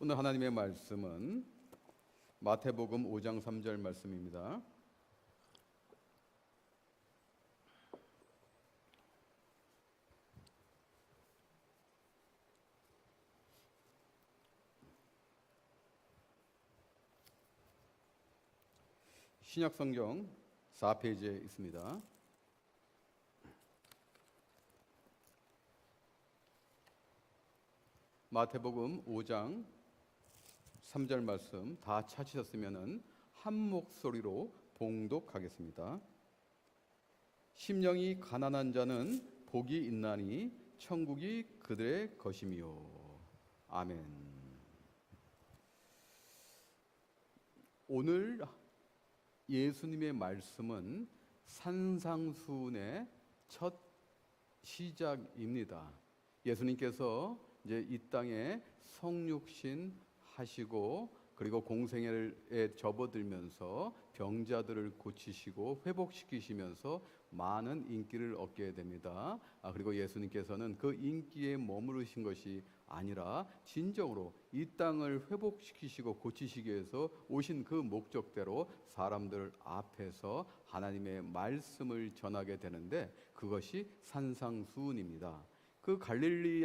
오늘 하나님의 말씀은 마태복음 5장 3절 말씀입니다. 신약성경 4페이지에 있습니다. 마태복음 5장 3절 말씀 다 찾으셨으면 한 목소리로 봉독하겠습니다. 심령이 가난한 자는 복이 있나니 천국이 그들의 것이미요. 아멘. 오늘 예수님의 말씀은 산상수훈의 첫 시작입니다. 예수님께서 이제 이 땅에 성육신 하시고 그리고 공생애에 접어들면서 병자들을 고치시고 회복시키시면서 많은 인기를 얻게 됩니다. 그리고 예수님께서는 그 인기에 머무르신 것이 아니라 진정으로 이 땅을 회복시키시고 고치시기 위해서 오신 그 목적대로 사람들 앞에서 하나님의 말씀을 전하게 되는데 그것이 산상수훈입니다. 그 갈릴리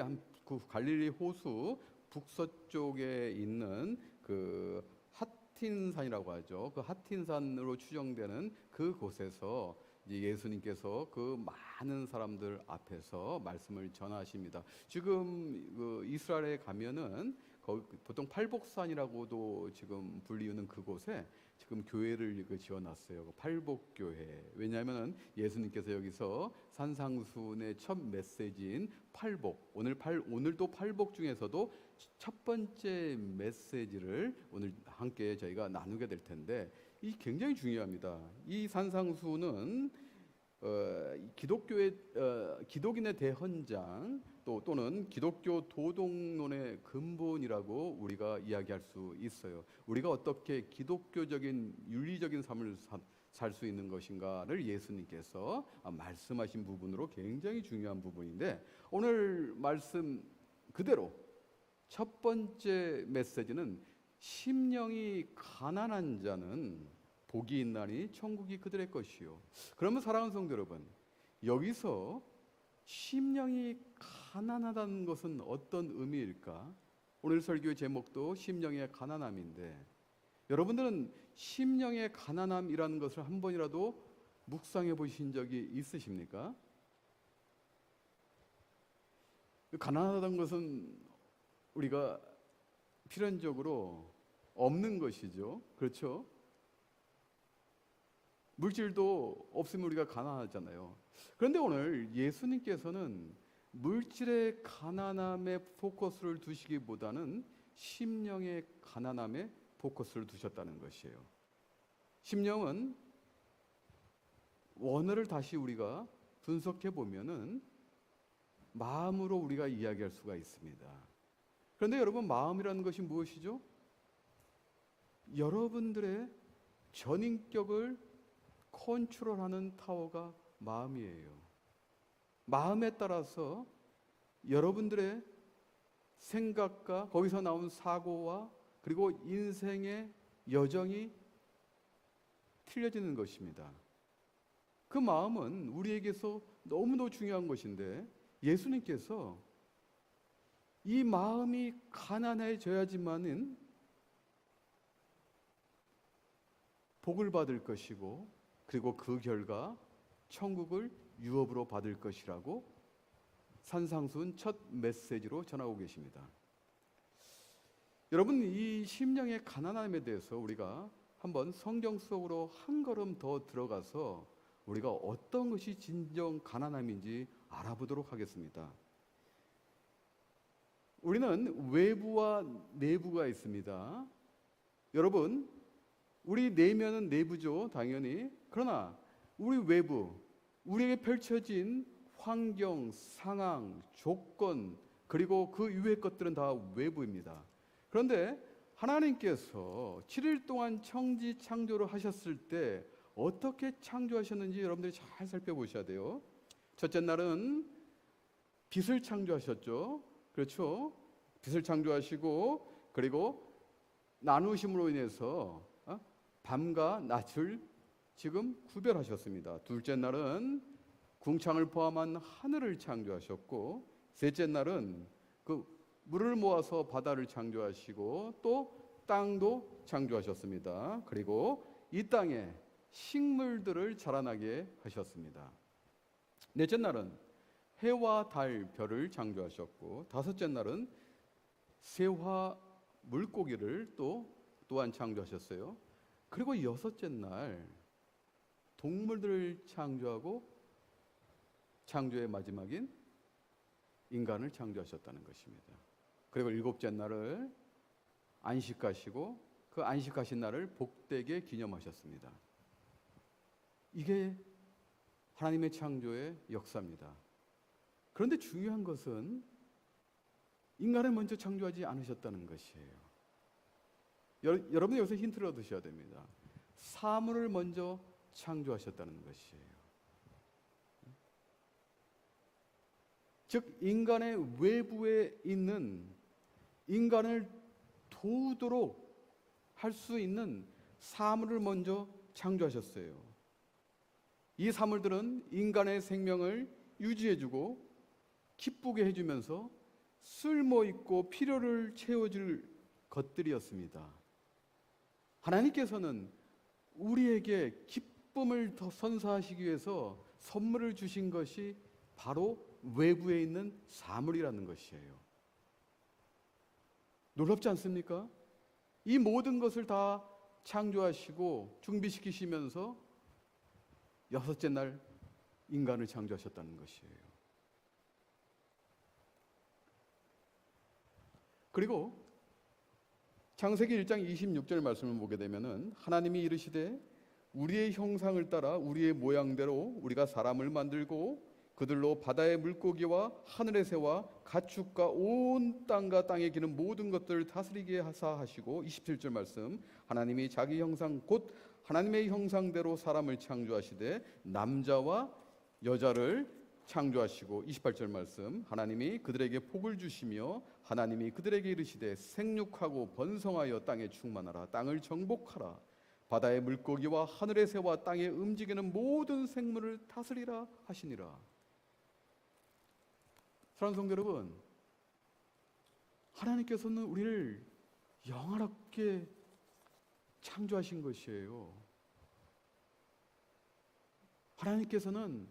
호수 북서쪽에 있는 그 핫틴산이라고 하죠. 그 핫틴산으로 추정되는 그곳에서 이제 예수님께서 그 많은 사람들 앞에서 말씀을 전하십니다. 지금 그 이스라엘에 가면은 거기 보통 팔복산이라고도 지금 불리우는 그곳에 지금 교회를 지어놨어요. 팔복교회. 왜냐하면 예수님께서 여기서 산상수훈의 첫 메시지인 팔복, 오늘도 팔복 중에서도 첫 번째 메시지를 오늘 함께 저희가 나누게 될 텐데 이 굉장히 중요합니다. 이 산상수훈은 기독인의 대헌장 또는 기독교 도덕론의 근본이라고 우리가 이야기할 수 있어요. 우리가 어떻게 기독교적인 윤리적인 삶을 살 수 있는 것인가를 예수님께서 말씀하신 부분으로 굉장히 중요한 부분인데 오늘 말씀 그대로 첫 번째 메시지는 심령이 가난한 자는 복이 있나니 천국이 그들의 것이요. 그러면 사랑하는 성도 여러분, 여기서 심령이 가난하다는 것은 어떤 의미일까? 오늘 설교의 제목도 심령의 가난함인데 여러분들은 심령의 가난함이라는 것을 한 번이라도 묵상해 보신 적이 있으십니까? 가난하다는 것은 우리가 필연적으로 없는 것이죠. 그렇죠? 물질도 없으면 우리가 가난하잖아요. 그런데 오늘 예수님께서는 물질의 가난함에 포커스를 두시기보다는 심령의 가난함에 포커스를 두셨다는 것이에요. 심령은 원어를 다시 우리가 분석해 보면은 마음으로 우리가 이야기할 수가 있습니다. 그런데 여러분, 마음이라는 것이 무엇이죠? 여러분들의 전인격을 컨트롤하는 타워가 마음이에요. 마음에 따라서 여러분들의 생각과 거기서 나온 사고와 그리고 인생의 여정이 틀려지는 것입니다. 그 마음은 우리에게서 너무도 중요한 것인데 예수님께서 이 마음이 가난해져야지만은 복을 받을 것이고 그리고 그 결과 천국을 유업으로 받을 것이라고 산상수훈 첫 메시지로 전하고 계십니다. 여러분, 이 심령의 가난함에 대해서 우리가 한번 성경 속으로 한 걸음 더 들어가서 우리가 어떤 것이 진정 가난함인지 알아보도록 하겠습니다. 우리는 외부와 내부가 있습니다. 여러분, 우리 내면은 내부죠, 당연히. 그러나 우리 외부, 우리에게 펼쳐진 환경, 상황, 조건, 그리고 그 이외의 것들은 다 외부입니다. 그런데 하나님께서 7일 동안 천지 창조를 하셨을 때 어떻게 창조하셨는지 여러분들이 잘 살펴보셔야 돼요. 첫째 날은 빛을 창조하셨죠. 그렇죠? 빛을 창조하시고 그리고 나누심으로 인해서 밤과 낮을 지금 구별하셨습니다. 둘째 날은 궁창을 포함한 하늘을 창조하셨고, 셋째 날은 그 물을 모아서 바다를 창조하시고 또 땅도 창조하셨습니다. 그리고 이 땅에 식물들을 자라나게 하셨습니다. 넷째 날은 해와 달, 별을 창조하셨고, 다섯째 날은 새와 물고기를 또한 창조하셨어요. 그리고 여섯째 날 동물들을 창조하고 창조의 마지막인 인간을 창조하셨다는 것입니다. 그리고 일곱째 날을 안식하시고 그 안식하신 날을 복되게 기념하셨습니다. 이게 하나님의 창조의 역사입니다. 그런데 중요한 것은 인간을 먼저 창조하지 않으셨다는 것이에요. 여러분이 여기서 힌트를 얻으셔야 됩니다. 사물을 먼저 창조하셨다는 것이에요. 즉 인간의 외부에 있는 인간을 도우도록 할 수 있는 사물을 먼저 창조하셨어요. 이 사물들은 인간의 생명을 유지해주고 기쁘게 해주면서 쓸모있고 필요를 채워줄 것들이었습니다. 하나님께서는 우리에게 기쁨을 더 선사하시기 위해서 선물을 주신 것이 바로 외부에 있는 사물이라는 것이에요. 놀랍지 않습니까? 이 모든 것을 다 창조하시고 준비시키시면서 여섯째 날 인간을 창조하셨다는 것이에요. 그리고 창세기 1장 26절 말씀을 보게 되면은 하나님이 이르시되 우리의 형상을 따라 우리의 모양대로 우리가 사람을 만들고 그들로 바다의 물고기와 하늘의 새와 가축과 온 땅과 땅에 기는 모든 것들을 다스리게 하사 하시고 27절 말씀 하나님이 자기 형상 곧 하나님의 형상대로 사람을 창조하시되 남자와 여자를 창조하시고 28절 말씀 하나님이 그들에게 복을 주시며 하나님이 그들에게 이르시되 생육하고 번성하여 땅에 충만하라 땅을 정복하라 바다의 물고기와 하늘의 새와 땅에 움직이는 모든 생물을 다스리라 하시니라. 사랑하는 성도 여러분, 하나님께서는 우리를 영화롭게 창조하신 것이에요. 하나님께서는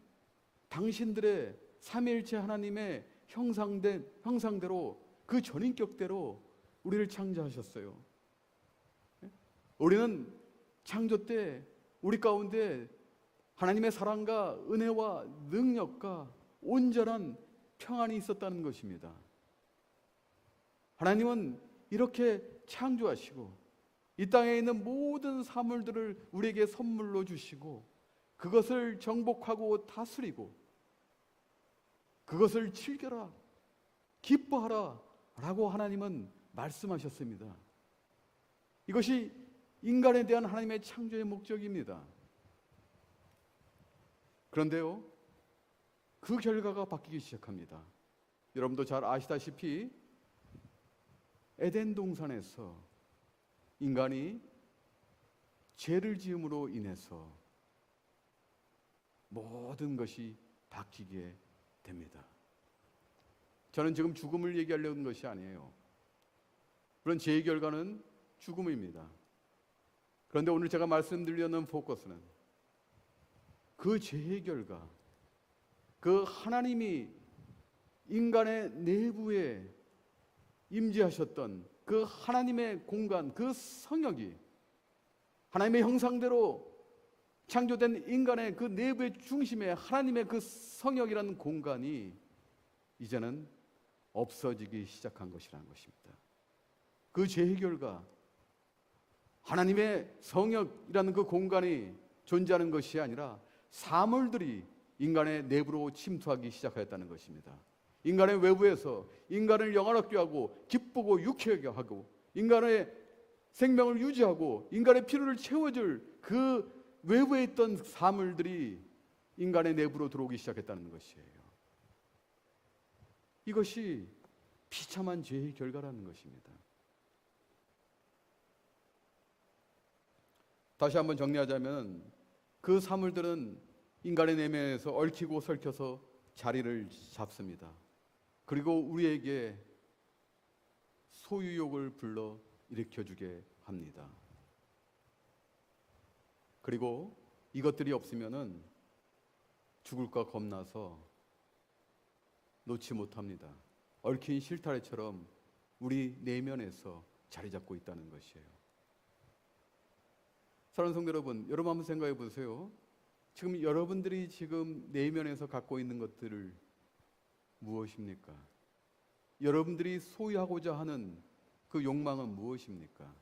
당신들의 삼위일체 하나님의 형상대로 그 전인격대로 우리를 창조하셨어요. 우리는 창조 때 우리 가운데 하나님의 사랑과 은혜와 능력과 온전한 평안이 있었다는 것입니다. 하나님은 이렇게 창조하시고 이 땅에 있는 모든 사물들을 우리에게 선물로 주시고 그것을 정복하고 다스리고 그것을 즐겨라, 기뻐하라 라고 하나님은 말씀하셨습니다. 이것이 인간에 대한 하나님의 창조의 목적입니다. 그런데요, 그 결과가 바뀌기 시작합니다. 여러분도 잘 아시다시피 에덴 동산에서 인간이 죄를 지음으로 인해서 모든 것이 바뀌게 됩니다. 저는 지금 죽음을 얘기하려는 것이 아니에요. 물론 죄의 결과는 죽음입니다. 그런데 오늘 제가 말씀드리려는 포커스는 그 죄의 결과, 그 하나님이 인간의 내부에 임재하셨던 그 하나님의 공간, 그 성역이 하나님의 형상대로 창조된 인간의 그 내부의 중심에 하나님의 그 성역이라는 공간이 이제는 없어지기 시작한 것이라는 것입니다. 그 죄의 결과, 하나님의 성역이라는 그 공간이 존재하는 것이 아니라 사물들이 인간의 내부로 침투하기 시작하였다는 것입니다. 인간의 외부에서 인간을 영화롭게 하고 기쁘고 유쾌하게 하고 인간의 생명을 유지하고 인간의 필요를 채워줄 그 외부에 있던 사물들이 인간의 내부로 들어오기 시작했다는 것이에요. 이것이 비참한 죄의 결과라는 것입니다. 다시 한번 정리하자면 그 사물들은 인간의 내면에서 얽히고 설켜서 자리를 잡습니다. 그리고 우리에게 소유욕을 불러 일으켜주게 합니다. 그리고 이것들이 없으면은 죽을까 겁나서 놓지 못합니다. 얽힌 실타래처럼 우리 내면에서 자리 잡고 있다는 것이에요. 사랑하는 성도 여러분, 여러분 한번 생각해 보세요. 지금 여러분들이 지금 내면에서 갖고 있는 것들을 무엇입니까? 여러분들이 소유하고자 하는 그 욕망은 무엇입니까?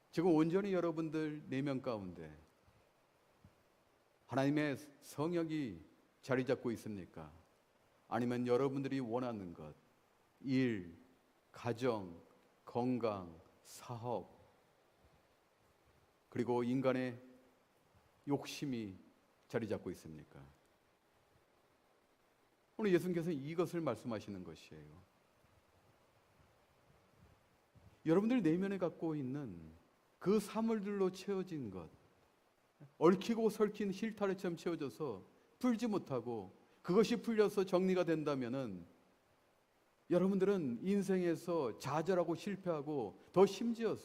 지금 온전히 여러분들 내면 가운데 하나님의 성역이 자리 잡고 있습니까? 아니면 여러분들이 원하는 것, 일, 가정, 건강, 사업, 그리고 인간의 욕심이 자리 잡고 있습니까? 오늘 예수님께서는 이것을 말씀하시는 것이에요. 여러분들 내면에 갖고 있는 그 사물들로 채워진 것, 얽히고 설킨 실타래처럼 채워져서 풀지 못하고 그것이 풀려서 정리가 된다면은 여러분들은 인생에서 좌절하고 실패하고 더 심지어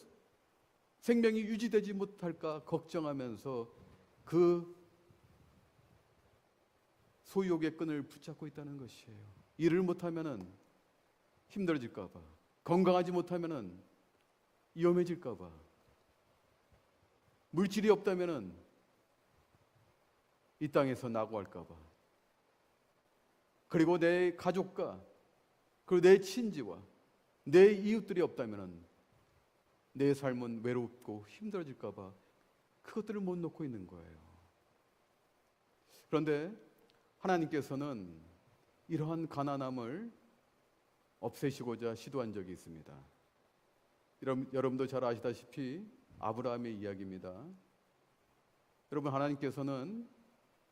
생명이 유지되지 못할까 걱정하면서 그 소유욕의 끈을 붙잡고 있다는 것이에요. 일을 못하면은 힘들어질까 봐, 건강하지 못하면은 위험해질까 봐, 물질이 없다면은 이 땅에서 낙오할까 봐, 그리고 내 가족과 그리고 내 친지와 내 이웃들이 없다면은 내 삶은 외롭고 힘들어질까 봐 그것들을 못 놓고 있는 거예요. 그런데 하나님께서는 이러한 가난함을 없애시고자 시도한 적이 있습니다. 여러분도 잘 아시다시피 아브라함의 이야기입니다. 여러분, 하나님께서는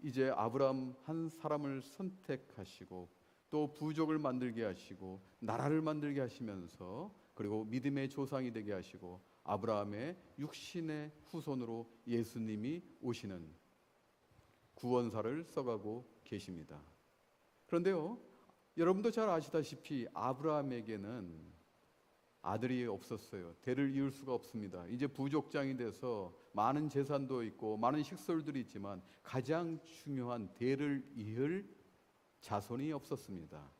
이제 아브라함 한 사람을 선택하시고 또 부족을 만들게 하시고 나라를 만들게 하시면서 그리고 믿음의 조상이 되게 하시고 아브라함의 육신의 후손으로 예수님이 오시는 구원사를 써가고 계십니다. 그런데요, 여러분도 잘 아시다시피 아브라함에게는 아들이 없었어요. 대를 이을 수가 없습니다. 이제 부족장이 돼서 많은 재산도 있고 많은 식솔들이 있지만 가장 중요한 대를 이을 자손이 없었습니다.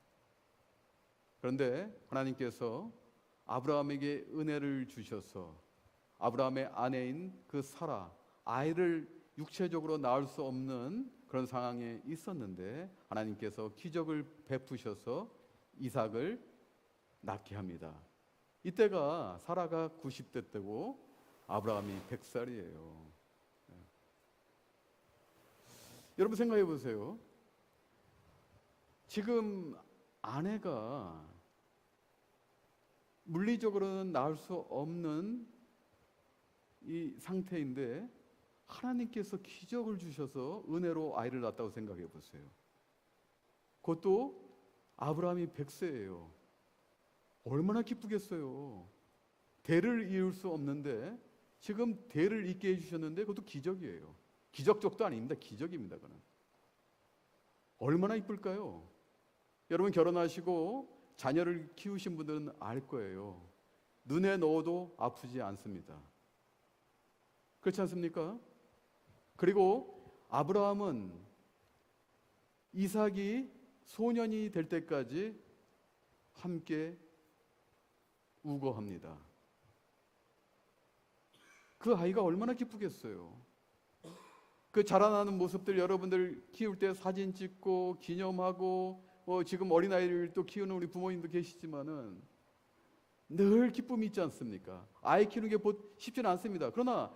그런데 하나님께서 아브라함에게 은혜를 주셔서 아브라함의 아내인 그 사라, 아이를 육체적으로 낳을 수 없는 그런 상황에 있었는데 하나님께서 기적을 베푸셔서 이삭을 낳게 합니다. 이때가 사라가 90대 때고 아브라함이 100살이에요. 여러분 생각해 보세요. 지금 아내가 물리적으로는 낳을 수 없는 이 상태인데 하나님께서 기적을 주셔서 은혜로 아이를 낳았다고 생각해 보세요. 그것도 아브라함이 100세예요. 얼마나 기쁘겠어요. 대를 이을 수 없는데 지금 대를 잇게 해주셨는데 그것도 기적이에요. 기적적도 아닙니다. 기적입니다. 그는 얼마나 이쁠까요? 여러분 결혼하시고 자녀를 키우신 분들은 알 거예요. 눈에 넣어도 아프지 않습니다. 그렇지 않습니까? 그리고 아브라함은 이삭이 소년이 될 때까지 함께 우거합니다. 그 아이가 얼마나 기쁘겠어요. 그 자라나는 모습들 여러분들 키울 때 사진 찍고 기념하고 지금 어린아이를 또 키우는 우리 부모님도 계시지만은 늘 기쁨이 있지 않습니까? 아이 키우는 게 쉽지는 않습니다. 그러나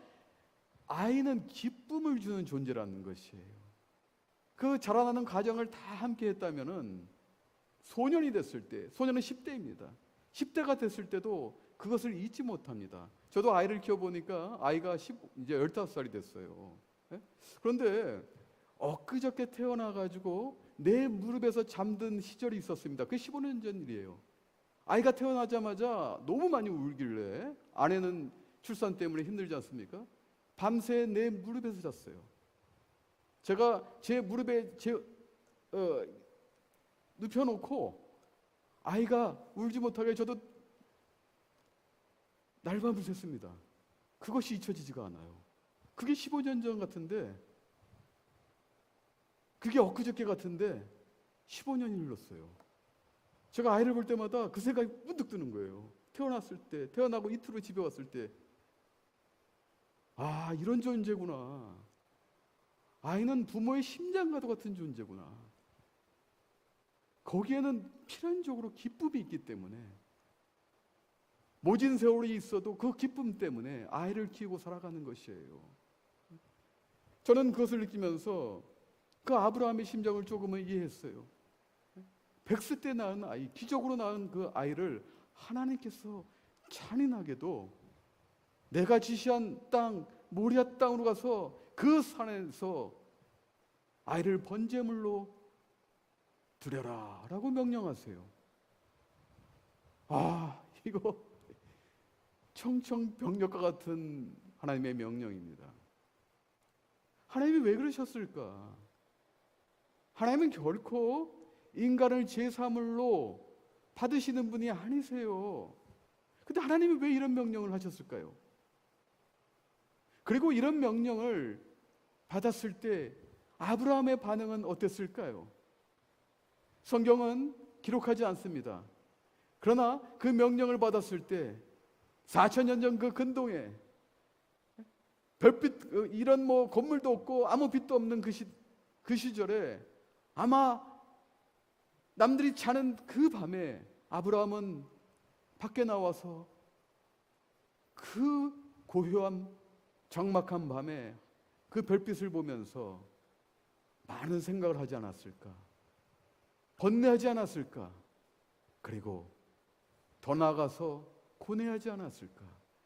아이는 기쁨을 주는 존재라는 것이에요. 그 자라나는 과정을 다 함께 했다면은 소년이 됐을 때, 소년은 10대입니다. 10대가 됐을 때도 그것을 잊지 못합니다. 저도 아이를 키워보니까 아이가 이제 15살이 됐어요. 그런데 엊그저께 태어나가지고 내 무릎에서 잠든 시절이 있었습니다. 그게 15년 전 일이에요. 아이가 태어나자마자 너무 많이 울길래 아내는 출산 때문에 힘들지 않습니까? 밤새 내 무릎에서 잤어요. 제가 제 무릎에 눕혀놓고 아이가 울지 못하게 저도 날밤을 샜습니다. 그것이 잊혀지지가 않아요. 그게 15년 전 같은데, 그게 엊그저께 같은데 15년이 흘렀어요. 제가 아이를 볼 때마다 그 생각이 문득 드는 거예요. 태어났을 때, 태어나고 이틀 후 집에 왔을 때, 아, 이런 존재구나. 아이는 부모의 심장과도 같은 존재구나. 거기에는 필연적으로 기쁨이 있기 때문에, 모진 세월이 있어도 그 기쁨 때문에 아이를 키우고 살아가는 것이에요. 저는 그것을 느끼면서 그 아브라함의 심정을 조금은 이해했어요. 100세 때 낳은 아이, 기적으로 낳은 그 아이를 하나님께서 잔인하게도 내가 지시한 땅, 모리아 땅으로 가서 그 산에서 아이를 번제물로 드려라 라고 명령하세요. 아, 이거 청천벽력과 같은 하나님의 명령입니다. 하나님이 왜 그러셨을까? 하나님은 결코 인간을 제사물로 받으시는 분이 아니세요. 근데 하나님이 왜 이런 명령을 하셨을까요? 그리고 이런 명령을 받았을 때 아브라함의 반응은 어땠을까요? 성경은 기록하지 않습니다. 그러나 그 명령을 받았을 때 4,000년 전 그 근동에 별빛, 이런 건물도 없고 아무 빛도 없는 그 시절에 아마 남들이 자는 그 밤에 아브라함은 밖에 나와서 그 고요한 적막한 밤에 그 별빛을 보면서 많은 생각을 하지 않았을까? 번뇌하지 않았을까? 그리고 더 나아가서 고뇌하지 않았을까?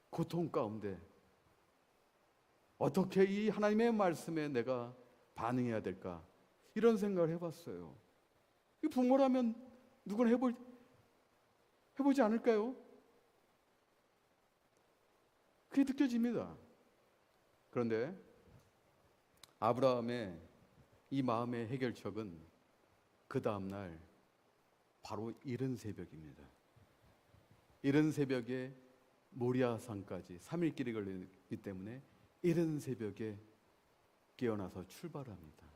고통 가운데 어떻게 이 하나님의 말씀에 내가 반응해야 될까? 이런 생각을 해봤어요. 부모라면 누구나 해보지 않을까요? 그게 느껴집니다. 그런데 아브라함의 이 마음의 해결책은 그 다음날 바로 이른 새벽입니다. 이른 새벽에 모리아산까지 3일 길이 걸리기 때문에 이른 새벽에 깨어나서 출발합니다.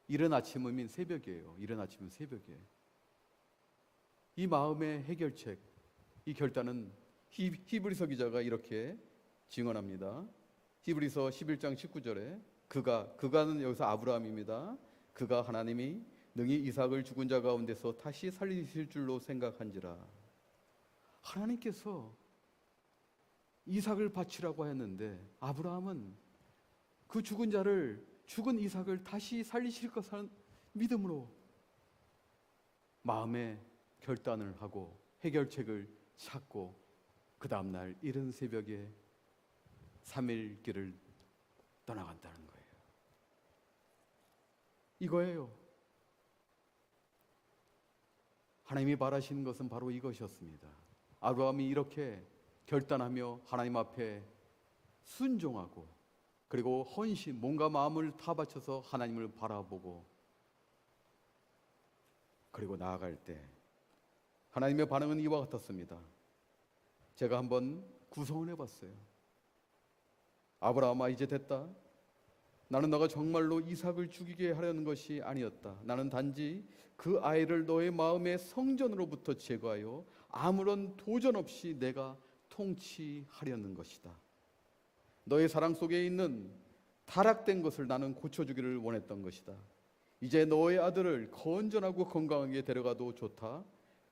이른 아침은 새벽이에요. 이른 아침은 새벽에. 이 마음의 해결책, 이 결단은 히브리서 기자가 이렇게 증언합니다. 히브리서 11장 19절에 그가는 여기서 아브라함입니다. 그가 하나님이 능히 이삭을 죽은 자 가운데서 다시 살리실 줄로 생각한지라. 하나님께서 이삭을 바치라고 했는데 아브라함은 그 죽은 이삭을 다시 살리실 것을 믿음으로 마음의 결단을 하고 해결책을 찾고 그 다음날 이른 새벽에 3일 길을 떠나간다는 거예요. 이거예요. 하나님이 바라시는 것은 바로 이것이었습니다. 아브라함이 이렇게 결단하며 하나님 앞에 순종하고 그리고 헌신, 몸과 마음을 다 바쳐서 하나님을 바라보고 그리고 나아갈 때 하나님의 반응은 이와 같았습니다. 제가 한번 구성을 해봤어요. 아브라함아, 이제 됐다. 나는 너가 정말로 이삭을 죽이게 하려는 것이 아니었다. 나는 단지 그 아이를 너의 마음의 성전으로부터 제거하여 아무런 도전 없이 내가 통치하려는 것이다. 너의 사랑 속에 있는 타락된 것을 나는 고쳐주기를 원했던 것이다. 이제 너의 아들을 건전하고 건강하게 데려가도 좋다.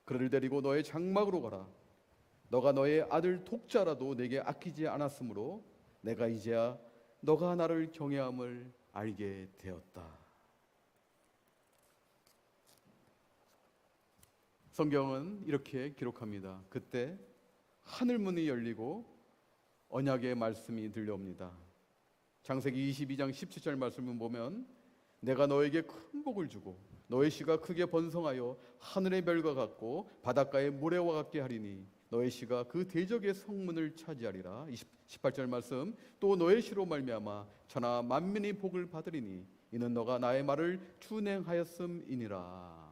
그를 데리고 너의 장막으로 가라. 너가 너의 아들 독자라도 내게 아끼지 않았으므로 내가 이제야 너가 나를 경외함을 알게 되었다. 성경은 이렇게 기록합니다. 그때 하늘문이 열리고 언약의 말씀이 들려옵니다. 창세기 22장 17절 말씀을 보면 내가 너에게 큰 복을 주고 너의 씨가 크게 번성하여 하늘의 별과 같고 바닷가의 모래와 같게 하리니 너의 씨가 그 대적의 성문을 차지하리라. 18절 말씀, 또 너의 씨로 말미암아 천하 만민이 복을 받으리니 이는 너가 나의 말을 준행하였음이니라.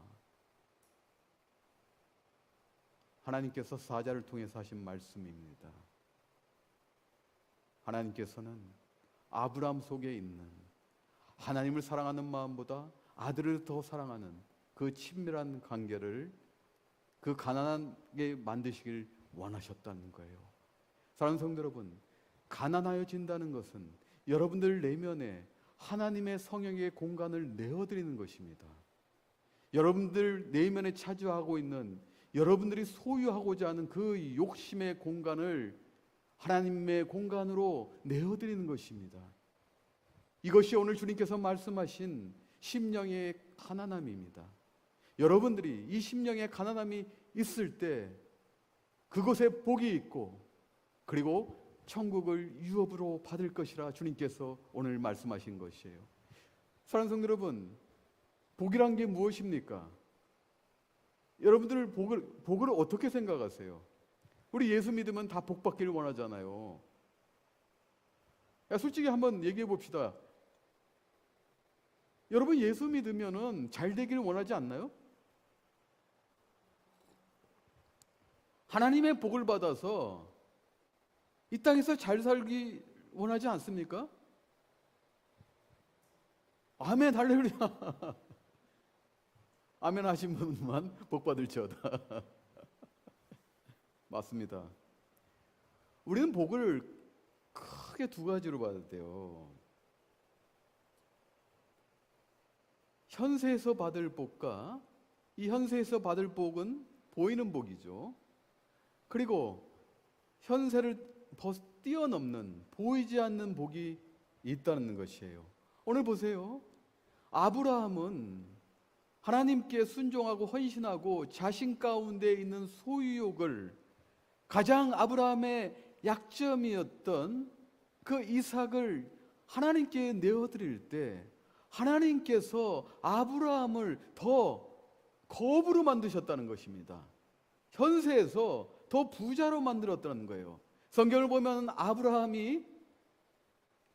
하나님께서 사자를 통해서 하신 말씀입니다. 하나님께서는 아브라함 속에 있는 하나님을 사랑하는 마음보다 아들을 더 사랑하는 그 친밀한 관계를 그 가난하게 만드시길 원하셨다는 거예요. 사랑하는 성도 여러분, 가난하여진다는 것은 여러분들 내면에 하나님의 성령의 공간을 내어드리는 것입니다. 여러분들 내면에 차지하고 있는 여러분들이 소유하고자 하는 그 욕심의 공간을 하나님의 공간으로 내어드리는 것입니다. 이것이 오늘 주님께서 말씀하신 심령의 가난함입니다. 여러분들이 이 심령의 가난함이 있을 때 그곳에 복이 있고 그리고 천국을 유업으로 받을 것이라 주님께서 오늘 말씀하신 것이에요. 사랑하는 성도 여러분, 복이란 게 무엇입니까? 여러분들 복을 어떻게 생각하세요? 우리 예수 믿으면 다 복 받기를 원하잖아요. 솔직히 한번 얘기해 봅시다. 여러분 예수 믿으면은 잘 되기를 원하지 않나요? 하나님의 복을 받아서 이 땅에서 잘 살기 원하지 않습니까? 아멘, 할렐루야. 아멘 하신 분만 복 받을지어다. 맞습니다. 우리는 복을 크게 두 가지로 받아야 돼요. 현세에서 받을 복과 이 현세에서 받을 복은 보이는 복이죠. 그리고 현세를 뛰어넘는 보이지 않는 복이 있다는 것이에요. 오늘 보세요. 아브라함은 하나님께 순종하고 헌신하고 자신 가운데 있는 소유욕을 가장 아브라함의 약점이었던 그 이삭을 하나님께 내어드릴 때 하나님께서 아브라함을 더 거부로 만드셨다는 것입니다. 현세에서 더 부자로 만들었다는 거예요. 성경을 보면 아브라함이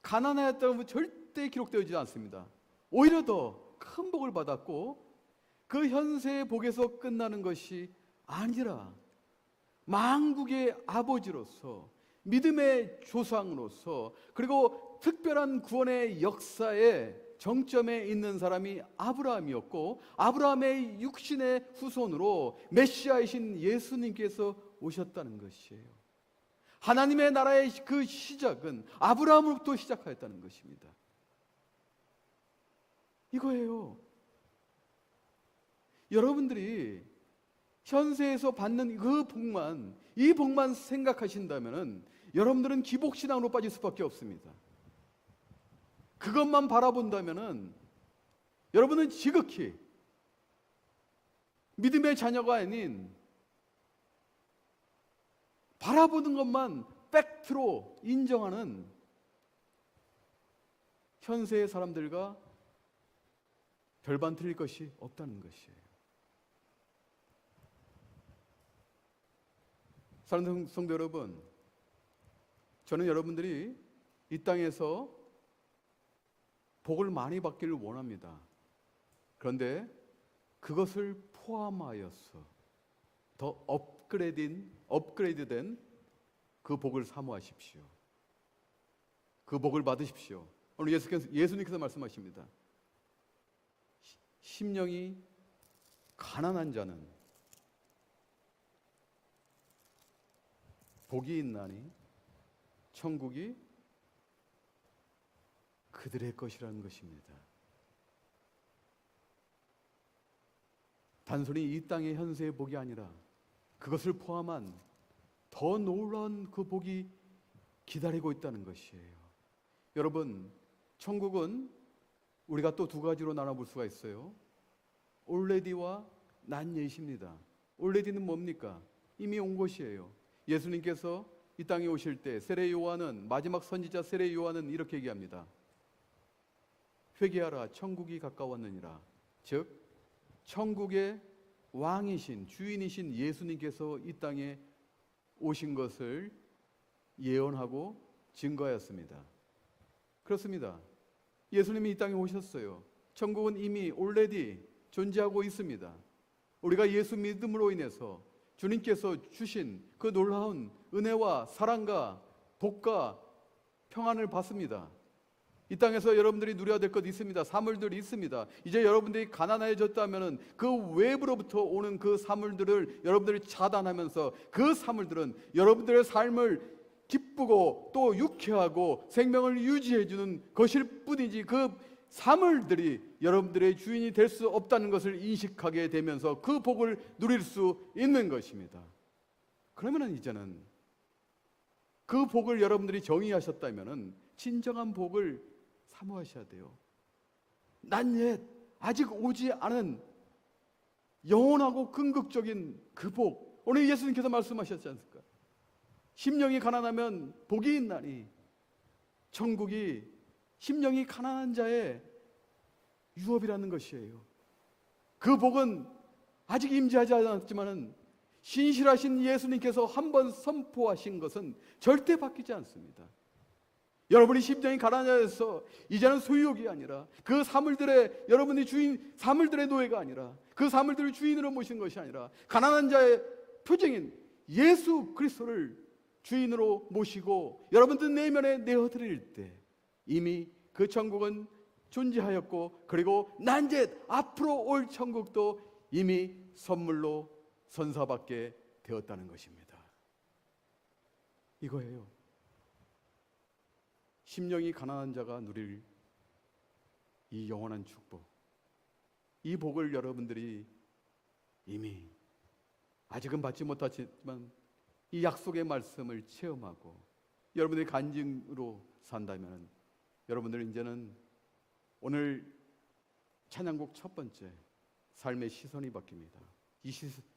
가난하였다고 절대 기록되어지지 않습니다. 오히려 더 큰 복을 받았고 그 현세의 복에서 끝나는 것이 아니라 만국의 아버지로서 믿음의 조상으로서 그리고 특별한 구원의 역사에 정점에 있는 사람이 아브라함이었고 아브라함의 육신의 후손으로 메시아이신 예수님께서 오셨다는 것이에요. 하나님의 나라의 그 시작은 아브라함으로부터 시작하였다는 것입니다. 이거예요. 여러분들이 현세에서 받는 그 복만, 이 복만 생각하신다면 여러분들은 기복신앙으로 빠질 수밖에 없습니다. 그것만 바라본다면 여러분은 지극히 믿음의 자녀가 아닌 바라보는 것만 팩트로 인정하는 현세의 사람들과 별반 틀릴 것이 없다는 것이에요. 사랑하는 성도 여러분, 저는 여러분들이 이 땅에서 복을 많이 받기를 원합니다. 그런데 그것을 포함하여서 더 업그레이드된 그 복을 사모하십시오. 그 복을 받으십시오. 오늘 예수님께서 말씀하십니다. 심령이 가난한 자는 복이 있나니 천국이 그들의 것이라는 것입니다. 단순히 이 땅의 현세의 복이 아니라 그것을 포함한 더 놀라운 그 복이 기다리고 있다는 것이에요. 여러분, 천국은 우리가 또 두 가지로 나눠볼 수가 있어요. 올레디와 난예시입니다. 올레디는 뭡니까? 이미 온 것이에요. 예수님께서 이 땅에 오실 때 세례 요한은, 마지막 선지자 세례 요한은 이렇게 얘기합니다. 회개하라, 천국이 가까웠느니라. 즉 천국의 왕이신 주인이신 예수님께서 이 땅에 오신 것을 예언하고 증거하였습니다. 그렇습니다. 예수님이 이 땅에 오셨어요. 천국은 이미 already 존재하고 있습니다. 우리가 예수 믿음으로 인해서 주님께서 주신 그 놀라운 은혜와 사랑과 복과 평안을 받습니다. 이 땅에서 여러분들이 누려야 될 것 있습니다. 사물들이 있습니다. 이제 여러분들이 가난해졌다면 그 외부로부터 오는 그 사물들을 여러분들이 차단하면서 그 사물들은 여러분들의 삶을 기쁘고 또 유쾌하고 생명을 유지해 주는 것일 뿐이지 그 사물들이 여러분들의 주인이 될 수 없다는 것을 인식하게 되면서 그 복을 누릴 수 있는 것입니다. 그러면 이제는 그 복을 여러분들이 정의하셨다면 진정한 복을 사모하셔야 돼요. 난 옛 아직 오지 않은 영원하고 궁극적인 그 복, 오늘 예수님께서 말씀하셨지 않습니까? 심령이 가난하면 복이 있나니 천국이 심령이 가난한 자의 유업이라는 것이에요. 그 복은 아직 임재하지 않았지만 신실하신 예수님께서 한번 선포하신 것은 절대 바뀌지 않습니다. 여러분이 심령이 가난해서 이제는 소유욕이 아니라 그 사물들의 여러분이 주인, 사물들의 노예가 아니라 그 사물들을 주인으로 모신 것이 아니라 가난한 자의 표징인 예수 그리스도를 주인으로 모시고 여러분들 내면에 내어드릴 때 이미 그 천국은 존재하였고 그리고 난제 앞으로 올 천국도 이미 선물로 선사받게 되었다는 것입니다. 이거예요. 심령이 가난한 자가 누릴 이 영원한 축복, 이 복을 여러분들이 이미 아직은 받지 못하지만 이 약속의 말씀을 체험하고 여러분들이 간증으로 산다면 여러분들은 이제는 오늘 찬양곡 첫 번째 삶의 시선이 바뀝니다. 이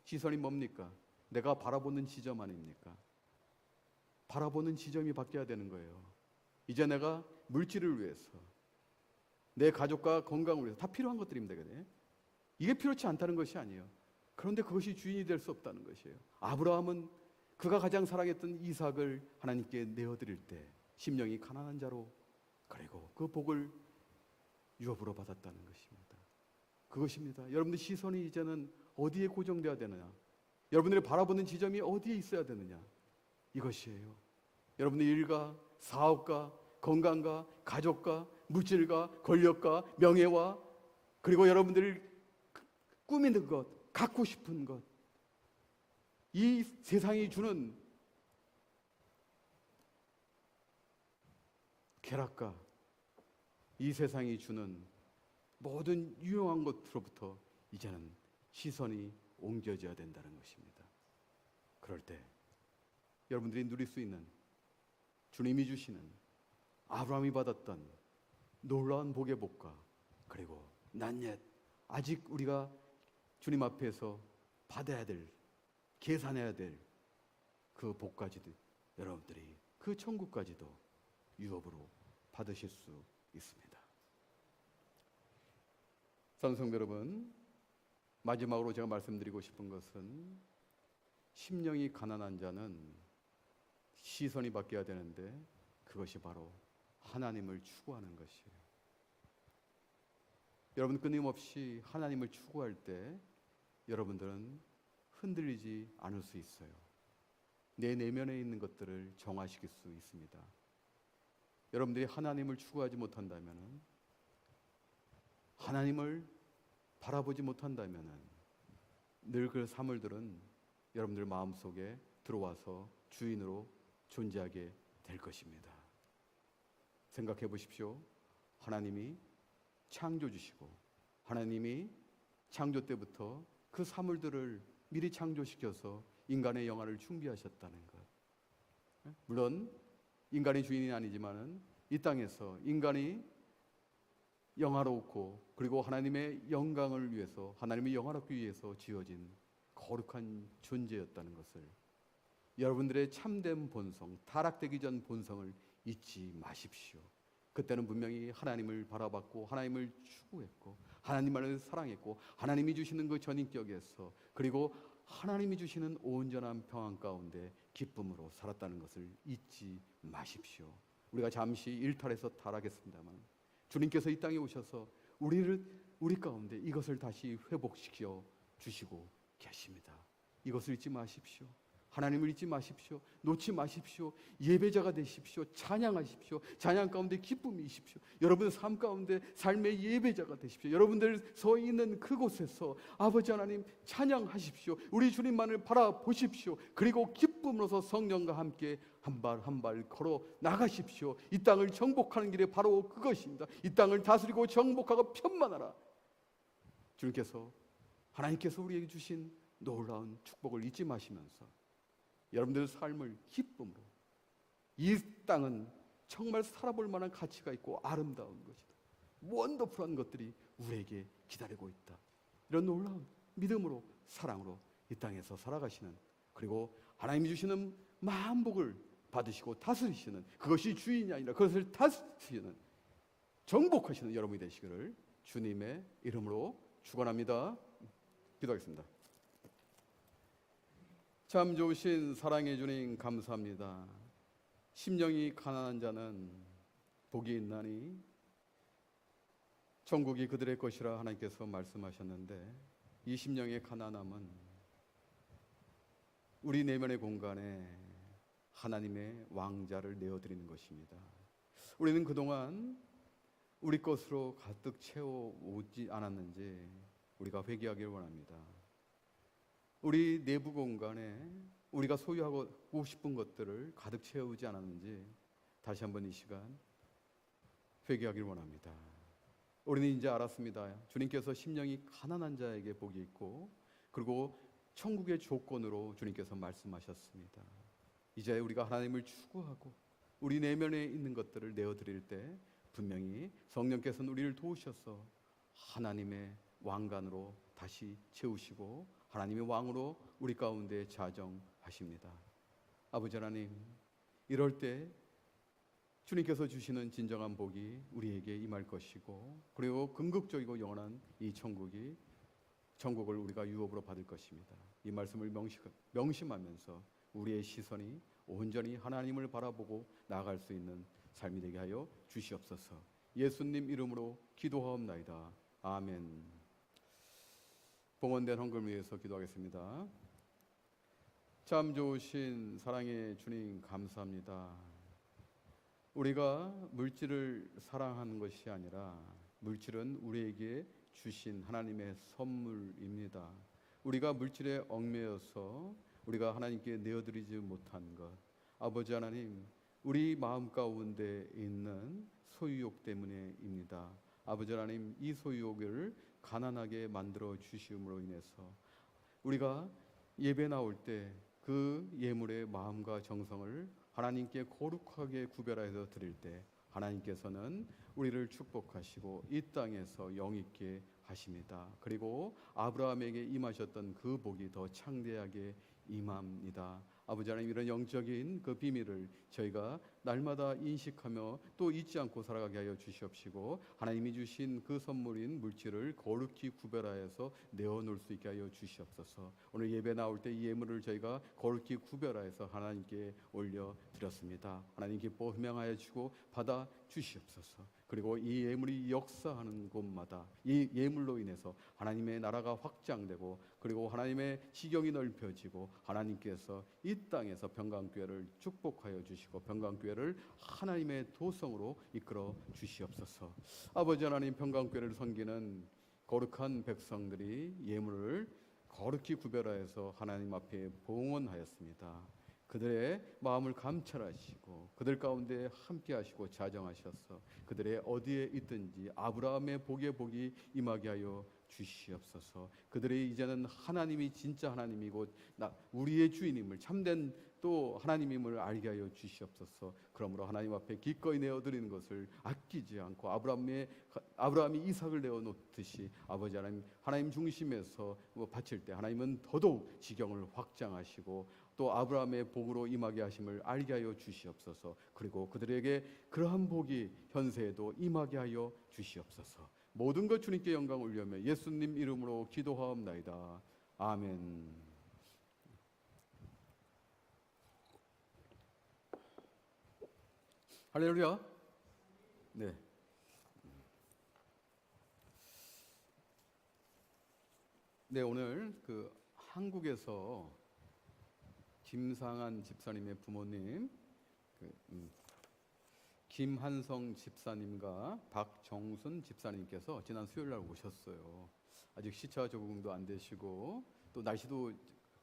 시선이 뭡니까? 내가 바라보는 지점 아닙니까? 바라보는 지점이 바뀌어야 되는 거예요. 이제 내가 물질을 위해서 내 가족과 건강을 위해서 다 필요한 것들입니다. 이게 필요치 않다는 것이 아니에요. 그런데 그것이 주인이 될 수 없다는 것이에요. 아브라함은 그가 가장 사랑했던 이삭을 하나님께 내어드릴 때 심령이 가난한 자로 그리고 그 복을 유업으로 받았다는 것입니다. 그것입니다. 여러분들 시선이 이제는 어디에 고정되어야 되느냐? 여러분들이 바라보는 지점이 어디에 있어야 되느냐? 이것이에요. 여러분의 일과 사업과 건강과 가족과 물질과 권력과 명예와 그리고 여러분들이 꾸미는 것, 갖고 싶은 것, 이 세상이 주는 쾌락과 이 세상이 주는 모든 유용한 것으로부터 이제는 시선이 옮겨져야 된다는 것입니다. 그럴 때 여러분들이 누릴 수 있는 주님이 주시는 아브라함이 받았던 놀라운 복의 복과 그리고 난 옛 아직 우리가 주님 앞에서 받아야 될, 계산해야 될 그 복까지도 여러분들이 그 천국까지도 유업으로 받으실 수 있습니다. 성도 여러분, 마지막으로 제가 말씀드리고 싶은 것은 심령이 가난한 자는 시선이 바뀌어야 되는데 그것이 바로 하나님을 추구하는 것이에요. 여러분 끊임없이 하나님을 추구할 때 여러분들은 흔들리지 않을 수 있어요. 내 내면에 있는 것들을 정화시킬 수 있습니다. 여러분들이 하나님을 추구하지 못한다면, 하나님을 바라보지 못한다면 늘 그 사물들은 여러분들 마음속에 들어와서 주인으로 존재하게 될 것입니다. 생각해 보십시오. 하나님이 창조주시고 하나님이 창조 때부터 그 사물들을 미리 창조시켜서 인간의 영화를 준비하셨다는 것. 물론 인간이 주인이 아니지만은 이 땅에서 인간이 영화롭고 그리고 하나님의 영광을 위해서, 하나님의 영화롭기 위해서 지어진 거룩한 존재였다는 것을, 여러분들의 참된 본성, 타락되기 전 본성을 잊지 마십시오. 그때는 분명히 하나님을 바라봤고 하나님을 추구했고 하나님만을 사랑했고 하나님이 주시는 그 전인격에서 그리고 하나님이 주시는 온전한 평안 가운데 기쁨으로 살았다는 것을 잊지 마십시오. 우리가 잠시 일탈해서 타락했습니다만 주님께서 이 땅에 오셔서 우리 가운데 이것을 다시 회복시켜 주시고 계십니다. 이것을 잊지 마십시오. 하나님을 잊지 마십시오. 놓지 마십시오. 예배자가 되십시오. 찬양하십시오. 찬양 가운데 기쁨이십시오. 여러분의 삶 가운데 삶의 예배자가 되십시오. 여러분들 서 있는 그곳에서 아버지 하나님 찬양하십시오. 우리 주님만을 바라보십시오. 그리고 기쁨으로서 성령과 함께 한 발 한 발 걸어 나가십시오. 이 땅을 정복하는 길이 바로 그것입니다. 이 땅을 다스리고 정복하고 편만하라. 주님께서 하나님께서 우리에게 주신 놀라운 축복을 잊지 마시면서 여러분들의 삶을 기쁨으로, 이 땅은 정말 살아볼 만한 가치가 있고 아름다운 것이다, 원더풀한 것들이 우리에게 기다리고 있다, 이런 놀라운 믿음으로 사랑으로 이 땅에서 살아가시는, 그리고 하나님이 주시는 만복을 받으시고 다스리시는, 그것이 주인이 아니라 그것을 다스리시는, 정복하시는 여러분이 되시기를 주님의 이름으로 축원합니다. 기도하겠습니다. 참 좋으신 사랑의 주님 감사합니다. 심령이 가난한 자는 복이 있나니 천국이 그들의 것이라 하나님께서 말씀하셨는데, 이 심령의 가난함은 우리 내면의 공간에 하나님의 왕자를 내어드리는 것입니다. 우리는 그동안 우리 것으로 가득 채워오지 않았는지 우리가 회개하기를 원합니다. 우리 내부 공간에 우리가 소유하고 싶은 것들을 가득 채우지 않았는지 다시 한번 이 시간 회개하기를 원합니다. 우리는 이제 알았습니다. 주님께서 심령이 가난한 자에게 복이 있고, 그리고 천국의 조건으로 주님께서 말씀하셨습니다. 이제 우리가 하나님을 추구하고 우리 내면에 있는 것들을 내어드릴 때 분명히 성령께서는 우리를 도우셔서 하나님의 왕관으로 다시 채우시고 하나님의 왕으로 우리 가운데 자정하십니다. 아버지 하나님, 이럴 때 주님께서 주시는 진정한 복이 우리에게 임할 것이고, 그리고 궁극적이고 영원한 이 천국을 우리가 유업으로 받을 것입니다. 이 말씀을 명심하면서 우리의 시선이 온전히 하나님을 바라보고 나아갈 수 있는 삶이 되게 하여 주시옵소서. 예수님 이름으로 기도하옵나이다. 아멘. 봉헌된 헌금을 위해서 기도하겠습니다. 참 좋으신 사랑의 주님 감사합니다. 우리가 물질을 사랑하는 것이 아니라 물질은 우리에게 주신 하나님의 선물입니다. 우리가 물질에 얽매여서 우리가 하나님께 내어드리지 못한 것, 아버지 하나님, 우리 마음 가운데 있는 소유욕 때문에입니다. 아버지 하나님, 이 소유욕을 가난하게 만들어 주심으로 인해서 우리가 예배 나올 때 그 예물의 마음과 정성을 하나님께 거룩하게 구별하여서 드릴 때 하나님께서는 우리를 축복하시고 이 땅에서 영있게 하십니다. 그리고 아브라함에게 임하셨던 그 복이 더 창대하게 임합니다. 아버지 하나님, 이런 영적인 그 비밀을 저희가 날마다 인식하며 또 잊지 않고 살아가게 하여 주시옵시고, 하나님이 주신 그 선물인 물질을 거룩히 구별하여서 내어놓을 수 있게 하여 주시옵소서. 오늘 예배 나올 때 이 예물을 저희가 거룩히 구별하여서 하나님께 올려드렸습니다. 하나님 기뻐 흠양하여 주시고 받아 주시옵소서. 그리고 이 예물이 역사하는 곳마다 이 예물로 인해서 하나님의 나라가 확장되고, 그리고 하나님의 지경이 넓혀지고, 하나님께서 이 땅에서 평강교회를 축복하여 주시고 평강교회를 하나님의 도성으로 이끌어 주시옵소서. 아버지 하나님, 평강교회를 섬기는 거룩한 백성들이 예물을 거룩히 구별하여서 하나님 앞에 봉헌하였습니다. 그들의 마음을 감찰하시고 그들 가운데 함께 하시고 자정하셔서 그들의 어디에 있든지 아브라함의 복이 임하게 하여 주시옵소서. 그들이 이제는 하나님이 진짜 하나님이고 우리의 주인임을, 참된 또 하나님임을 알게 하여 주시옵소서. 그러므로 하나님 앞에 기꺼이 내어드리는 것을 아끼지 않고 아브라함이 이삭을 내어놓듯이 아버지 하나님 중심에서 바칠 때 하나님은 더더욱 지경을 확장하시고 또 아브라함의 복으로 임하게 하심을 알게 하여 주시옵소서. 그리고 그들에게 그러한 복이 현세에도 임하게 하여 주시옵소서. 모든 것 주님께 영광 올려며 예수님 이름으로 기도하옵나이다. 아멘. 할렐루야. 네. 네, 오늘 그 한국에서 김상한 집사님의 부모님, 그, 김한성 집사님과 박정순 집사님께서 지난 수요일 날 오셨어요. 아직 시차 적응도 안 되시고 또 날씨도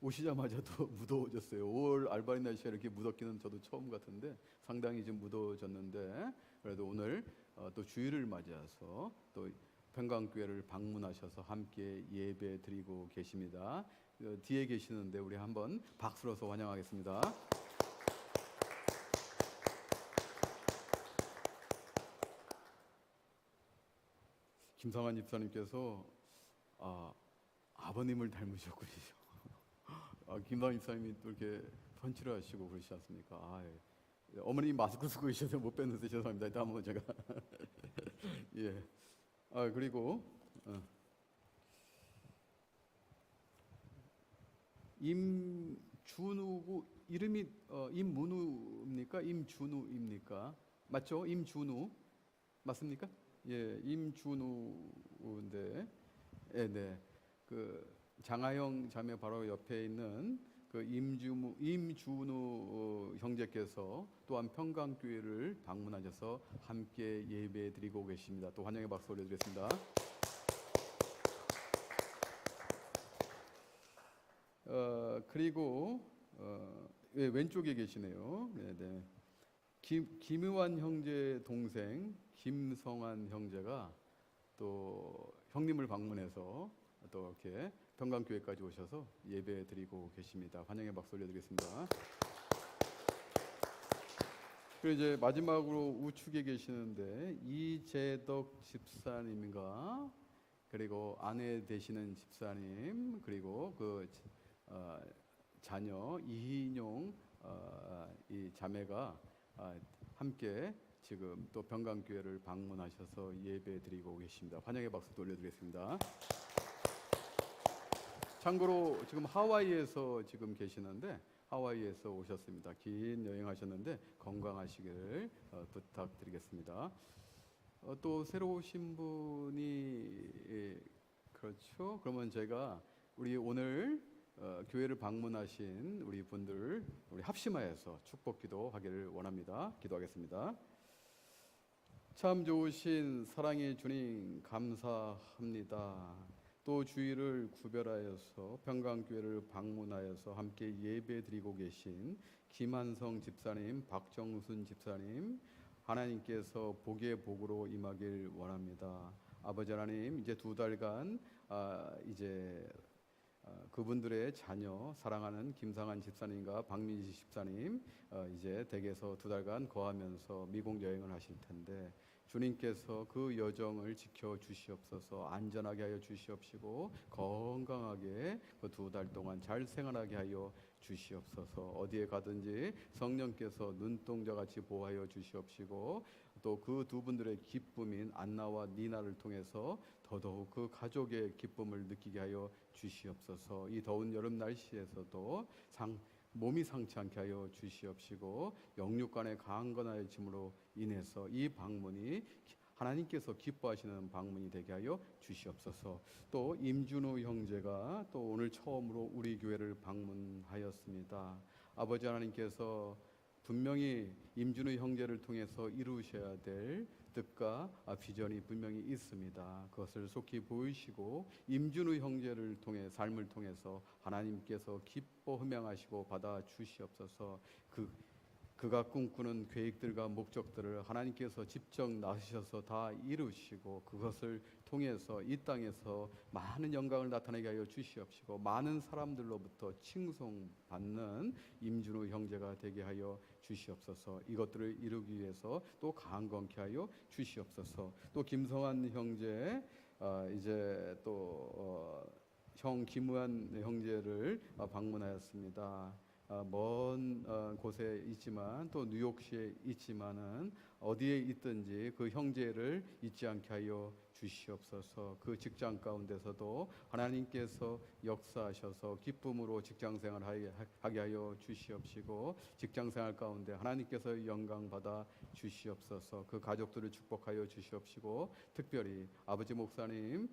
오시자마자 또 무더워졌어요. 5월 알바인 날씨가 이렇게 무덥기는 저도 처음 같은데 상당히 좀 무더워졌는데 그래도 오늘 또 주일을 맞이해서 또 평강교회를 방문하셔서 함께 예배 드리고 계십니다. 뒤에 계시는데 우리 한번 박수로서 환영하겠습니다. 김상환 집사님께서 아버님을 닮으셨군요. 김상환 집사님이 또 이렇게 펀치를 하시고 그러시지 않습니까? 예. 어머니 마스크 쓰고 계셔서 못 뵀는데 죄송합니다. 일단 한번 제가 예. 그리고 임준우고 이름이 임문우입니까? 임준우입니까? 맞죠? 임준우 맞습니까? 예, 임준우인데, 예, 네, 그 장하영 자매 바로 옆에 있는 그 임준우 형제께서 또한 평강교회를 방문하셔서 함께 예배드리고 계십니다. 또 환영의 박수 올려드리겠습니다. 그리고 예, 왼쪽에 계시네요. 네, 네. 김의환 형제 동생 김성환 형제가 또 형님을 방문해서 또 이렇게 평강교회까지 오셔서 예배 드리고 계십니다. 환영의 박수 올려드리겠습니다. 그리고 이제 마지막으로 우측에 계시는데 이재덕 집사님과 그리고 아내 되시는 집사님 그리고 그 자녀 이희용 이 자매가 함께 지금 또 평강교회를 방문하셔서 예배드리고 계십니다. 환영의 박수 올려드리겠습니다. 참고로 지금 하와이에서 지금 계시는데 하와이에서 오셨습니다. 긴 여행하셨는데 건강하시기를 부탁드리겠습니다. 또 새로 오신 분이 그렇죠. 그러면 제가 우리 오늘 교회를 방문하신 우리 분들 우리 합심하여서 축복기도 하기를 원합니다. 기도하겠습니다. 참 좋으신 사랑의 주님 감사합니다. 또 주일을 구별하여서 평강교회를 방문하여서 함께 예배드리고 계신 김한성 집사님, 박정순 집사님 하나님께서 복의 복으로 임하길 원합니다. 아버지 하나님 이제 2달간 이제 그분들의 자녀 사랑하는 김상한 집사님과 박민지 집사님 이제 댁에서 2달간 거하면서 미국 여행을 하실 텐데 주님께서 그 여정을 지켜 주시옵소서. 안전하게 하여 주시옵시고 건강하게 그 2달 동안 잘 생활하게 하여 주시옵소서. 어디에 가든지 성령께서 눈동자같이 보호하여 주시옵시고 또 그 두 분들의 기쁨인 안나와 니나를 통해서 더더욱 그 가족의 기쁨을 느끼게 하여 주시옵소서. 이 더운 여름 날씨에서도 몸이 상치 않게 하여 주시옵시고 영육간의 강건하여짐으로 인해서 이 방문이 하나님께서 기뻐하시는 방문이 되게 하여 주시옵소서. 또 임준우 형제가 또 오늘 처음으로 우리 교회를 방문하였습니다. 아버지 하나님께서 분명히 임준우 형제를 통해서 이루셔야 될 뜻과 비전이 분명히 있습니다. 그것을 속히 보이시고 임준우 형제를 통해 삶을 통해서 하나님께서 기뻐 흠양하시고 받아 주시옵소서. 그가 꿈꾸는 계획들과 목적들을 하나님께서 직접 나서셔서 다 이루시고 그것을 통해서 이 땅에서 많은 영광을 나타내게 하여 주시옵시고 많은 사람들로부터 칭송받는 임준우 형제가 되게 하여 주시옵소서. 이것들을 이루기 위해서 또 강건케 하여 주시옵소서. 또 김성환 형제 이제 또 형 김우한 형제를 방문하였습니다. 먼 곳에 있지만 또 뉴욕시에 있지만은 어디에 있든지 그 형제를 잊지 않게 하여 주시옵소서. 그 직장 가운데서도 하나님께서 역사하셔서 기쁨으로 직장생활 하게 하여 주시옵시고, 직장생활 가운데 하나님께서 영광 받아 주시옵소서. 그 가족들을 축복하여 주시옵시고, 특별히 아버지 목사님,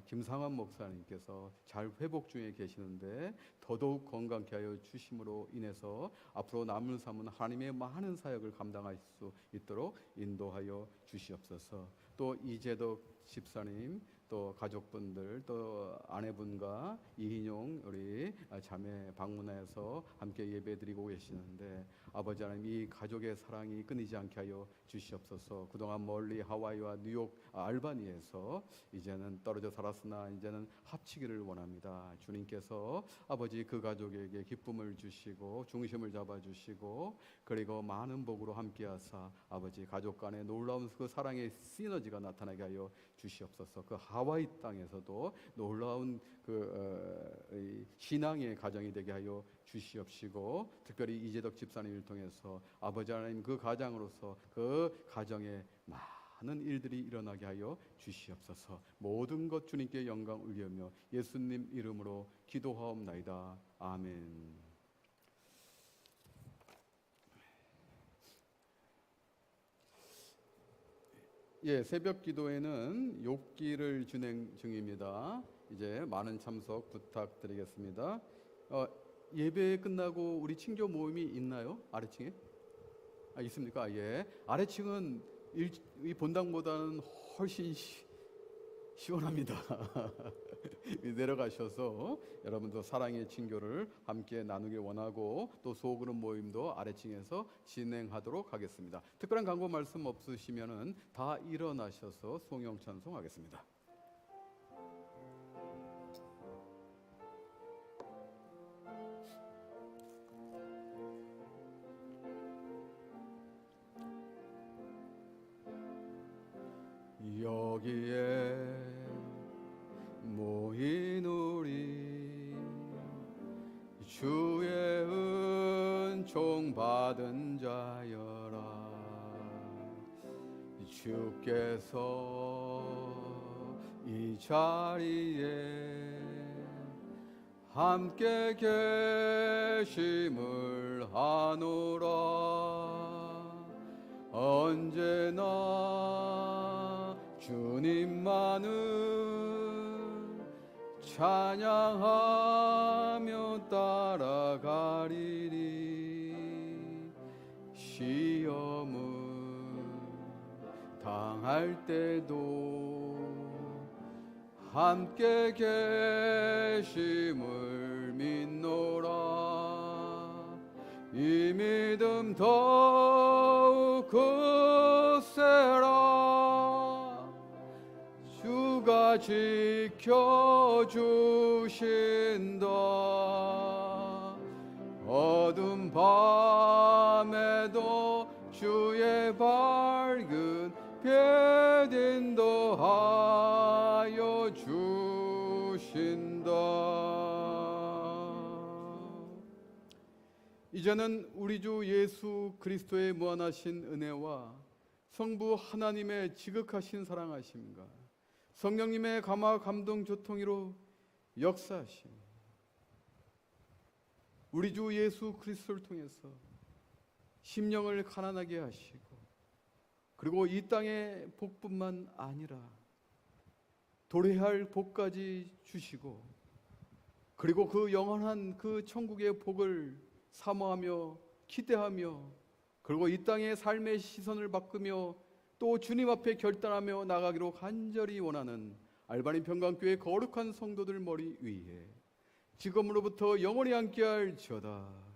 김상환 목사님께서 잘 회복 중에 계시는데 더더욱 건강케 하여 주심으로 인해서 앞으로 남은 삶은 하나님의 많은 사역을 감당할 수 있도록 인도하여 주시옵소서. 또 이재덕 집사님, 또 가족분들, 또 아내분과 이인용 우리 자매 방문해서 함께 예배드리고 계시는데, 아버지 하나님, 이 가족의 사랑이 끊이지 않게 하여 주시옵소서. 그동안 멀리 하와이와 뉴욕, 알바니에서 이제는 떨어져 살았으나 이제는 합치기를 원합니다. 주님께서 아버지 그 가족에게 기쁨을 주시고 중심을 잡아주시고, 그리고 많은 복으로 함께하사 아버지 가족 간의 놀라운 그 사랑의 시너지가 나타나게 하여 주시옵소서. 그 하와이 땅에서도 놀라운 그 신앙의 가정이 되게 하여 주시옵시고, 특별히 이재덕 집사님을 통해서 아버지 하나님 그 가장으로서 그 가정에 많은 일들이 일어나게 하여 주시옵소서. 모든 것 주님께 영광 올리며 예수님 이름으로 기도하옵나이다. 아멘. 예, 새벽 기도회는 욥기를 진행 중입니다. 이제 많은 참석 부탁드리겠습니다. 예배 끝나고 우리 친교 모임이 있나요? 아래층에? 있습니까? 예. 아래층은 이 본당보다는 훨씬 시원합니다. 내려가셔서 여러분도 사랑의 친교를 함께 나누길 원하고, 또 소그룹 모임도 아래층에서 진행하도록 하겠습니다. 특별한 광고 말씀 없으시면은 다 일어나셔서 송영 찬송하겠습니다. 여기에 모인 우리 주의 은총 받은 자여라. 주께서 이 자리에 함께 계심을 아노라. 언제나 주님만을 찬양하며 따라가리니, 시험을 당할 때도 함께 계심을 믿노라. 이 믿음 더욱 굳세라. 주가 지켜주신다. 어둠 밤에도 주의 밝은 빛 인도하여 주신다. 이제는 우리 주 예수 그리스도의 무한하신 은혜와 성부 하나님의 지극하신 사랑하심과 성령님의 감화 감동 교통으로 역사하심, 우리 주 예수 그리스도를 통해서 심령을 가난하게 하시고, 그리고 이 땅의 복뿐만 아니라 도래할 복까지 주시고, 그리고 그 영원한 그 천국의 복을 사모하며 기대하며, 그리고 이 땅의 삶의 시선을 바꾸며 또 주님 앞에 결단하며 나가기로 간절히 원하는 알바니 평강교회 거룩한 성도들 머리 위에 지금으로부터 영원히 함께할지어다.